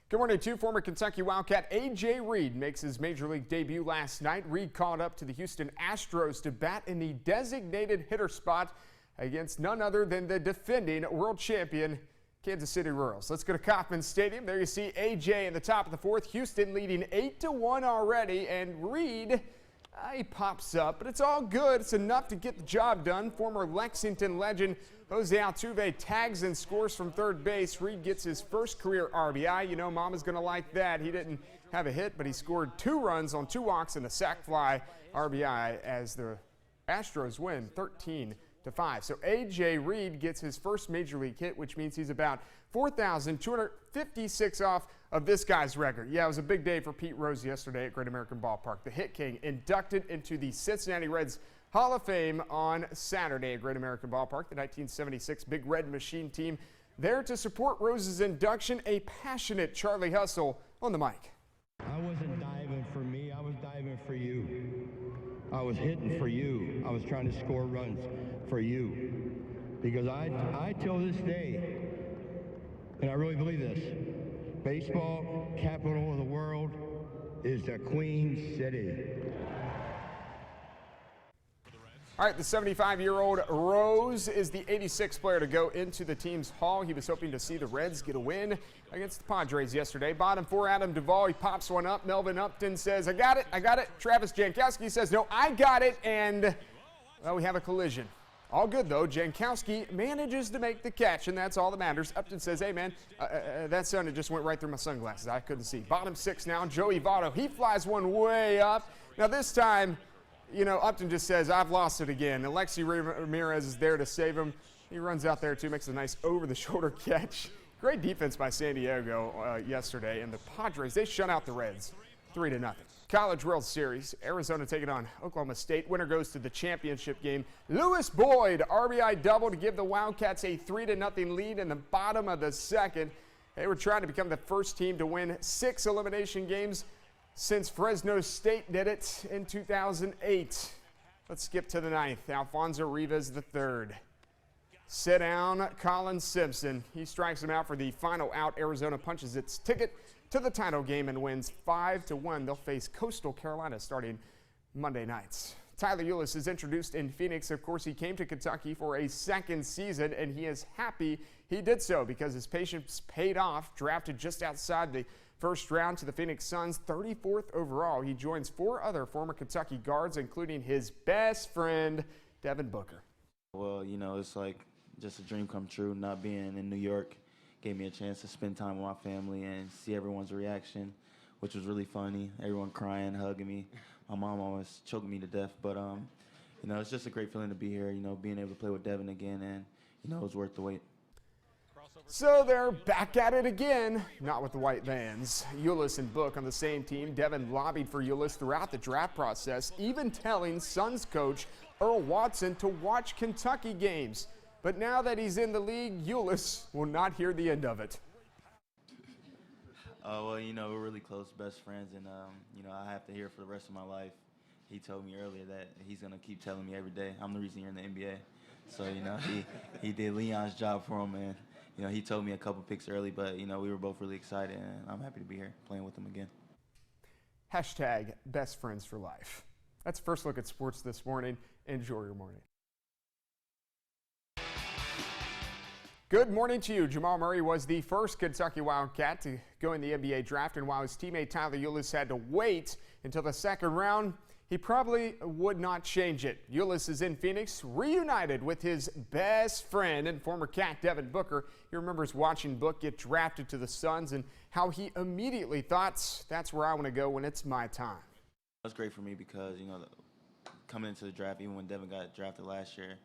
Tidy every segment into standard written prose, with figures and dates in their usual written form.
Good morning to former Kentucky Wildcat A.J. Reed makes his major league debut last night. Reed called up to the Houston Astros to bat in the designated hitter spot against none other than the defending world champion Kansas City Royals. Let's go to Kauffman Stadium. There you see A.J. in the top of the fourth. Houston leading 8-1 already, and Reed he pops up, but it's all good. It's enough to get the job done. Former Lexington legend Jose Altuve tags and scores from third base. Reed gets his first career RBI. You know, Mama's going to like that. He didn't have a hit, but he scored 2 runs on 2 walks and a sac fly RBI as the Astros win 13-5. So A.J. Reed gets his first major league hit, which means he's about 4,256 off of this guy's record. Yeah, it was a big day for Pete Rose yesterday at Great American Ballpark. The Hit King inducted into the Cincinnati Reds Hall of Fame on Saturday at Great American Ballpark. The 1976 Big Red Machine team there to support Rose's induction. A passionate Charlie Hustle on the mic. I wasn't diving for me, I was diving for you. I was hitting for you. I was trying to score runs for you. Because I till this day, and I really believe this, baseball capital of the world is the Queen City. All right, the 75-year-old Rose is the 86th player to go into the team's hall. He was hoping to see the Reds get a win against the Padres yesterday. Bottom 4, Adam Duvall, he pops one up. Melvin Upton says, I got it. Travis Jankowski says, no, I got it. And, well, we have a collision. All good, though. Jankowski manages to make the catch, and that's all that matters. Upton says, hey, man, that sun, it just went right through my sunglasses. I couldn't see. Bottom 6 now, Joey Votto. He flies one way up. Now, this time, you know, Upton just says, I've lost it again. Alexi Ramirez is there to save him. He runs out there, too, makes a nice over-the-shoulder catch. Great defense by San Diego yesterday. And the Padres, they shut out the Reds 3-0. College World Series, Arizona taking on Oklahoma State. Winner goes to the championship game. Lewis Boyd, RBI double to give the Wildcats a 3-0 lead in the bottom of the second. They were trying to become the first team to win 6 elimination games since Fresno State did it in 2008. Let's skip to the 9th. Alfonso Rivas III. Sit down, Colin Simpson. He strikes him out for the final out. Arizona punches its ticket to the title game and wins 5-1. They'll face Coastal Carolina starting Monday nights. Tyler Ulis is introduced in Phoenix. Of course, he came to Kentucky for a second season, and he is happy he did so because his patience paid off. Drafted just outside the first round to the Phoenix Suns, 34th overall. He joins 4 other former Kentucky guards, including his best friend, Devin Booker. Well, you know, it's like just a dream come true. Not being in New York gave me a chance to spend time with my family and see everyone's reaction, which was really funny. Everyone crying, hugging me. My mom always choking me to death. But, you know, it's just a great feeling to be here, you know, being able to play with Devin again. And, you know, it was worth the wait. So they're back at it again, not with the white vans. Ulis and Book on the same team. Devin lobbied for Ulis throughout the draft process, even telling Suns coach Earl Watson to watch Kentucky games. But now that he's in the league, Ulis will not hear the end of it. Well, you know, we're really close, best friends, and, you know, I have to hear it for the rest of my life. He told me earlier that he's going to keep telling me every day, I'm the reason you're in the NBA. So, you know, he did Leon's job for him, and, you know, he told me a couple picks early, but, you know, we were both really excited, and I'm happy to be here playing with him again. Hashtag best friends for life. That's First Look at Sports this morning. Enjoy your morning. Good morning to you. Jamal Murray was the first Kentucky Wildcat to go in the NBA draft, and while his teammate Tyler Ulis had to wait until the second round, he probably would not change it. Ulis is in Phoenix, reunited with his best friend and former Cat Devin Booker. He remembers watching Book get drafted to the Suns and how he immediately thought, that's where I want to go when it's my time. It was great for me because, you know, coming into the draft, even when Devin got drafted last year,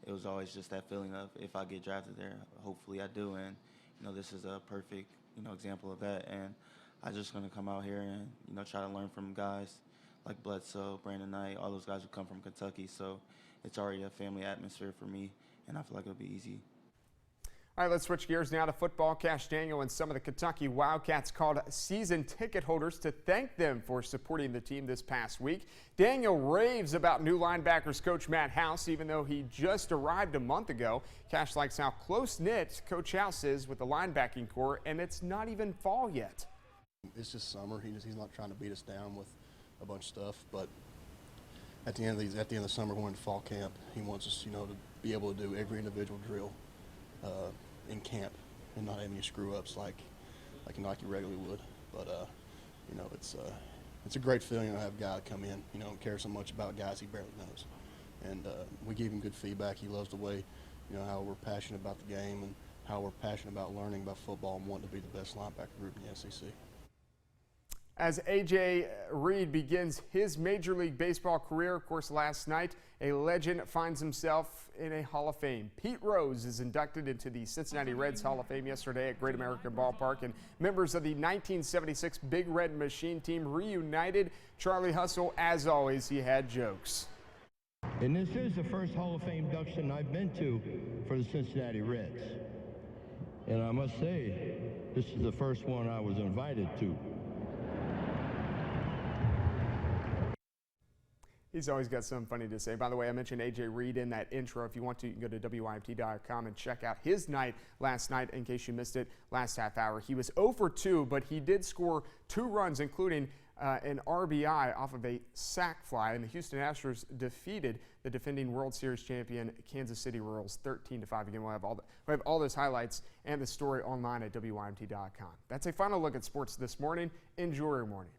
it was always just that feeling of if I get drafted there, hopefully I do. And, you know, this is a perfect, you know, example of that. And I'm just going to come out here and, you know, try to learn from guys like Bledsoe, Brandon Knight, all those guys who come from Kentucky. So it's already a family atmosphere for me, and I feel like it'll be easy. All right, let's switch gears now to football. Cash Daniel and some of the Kentucky Wildcats called season ticket holders to thank them for supporting the team this past week. Daniel raves about new linebackers coach Matt House, even though he just arrived a month ago. Cash likes how close-knit Coach House is with the linebacking core, and it's not even fall yet. It's just summer. He's not trying to beat us down with a bunch of stuff, but at the end of the summer, going to fall camp, he wants us, to be able to do every individual drill in camp and not have any screw ups like you regularly would. But it's a great feeling to have a guy come in, and care so much about guys he barely knows. And we give him good feedback. He loves the way, how we're passionate about the game and how we're passionate about learning about football and wanting to be the best linebacker group in the SEC. As A.J. Reed begins his Major League Baseball career, of course, last night, a legend finds himself in a Hall of Fame. Pete Rose is inducted into the Cincinnati Reds Hall of Fame yesterday at Great American Ballpark, and members of the 1976 Big Red Machine team reunited. Charlie Hustle, as always, he had jokes. And this is the first Hall of Fame induction I've been to for the Cincinnati Reds. And I must say, this is the first one I was invited to. He's always got something funny to say. By the way, I mentioned A.J. Reed in that intro. If you want to, you can go to WYMT.com and check out his night last night in case you missed it last half hour. He was 0 for 2, but he did score 2 runs, including an RBI off of a sac fly, and the Houston Astros defeated the defending World Series champion Kansas City Royals 13-5. Again, we'll have all those highlights and the story online at WYMT.com. That's a final look at sports this morning. Enjoy your morning.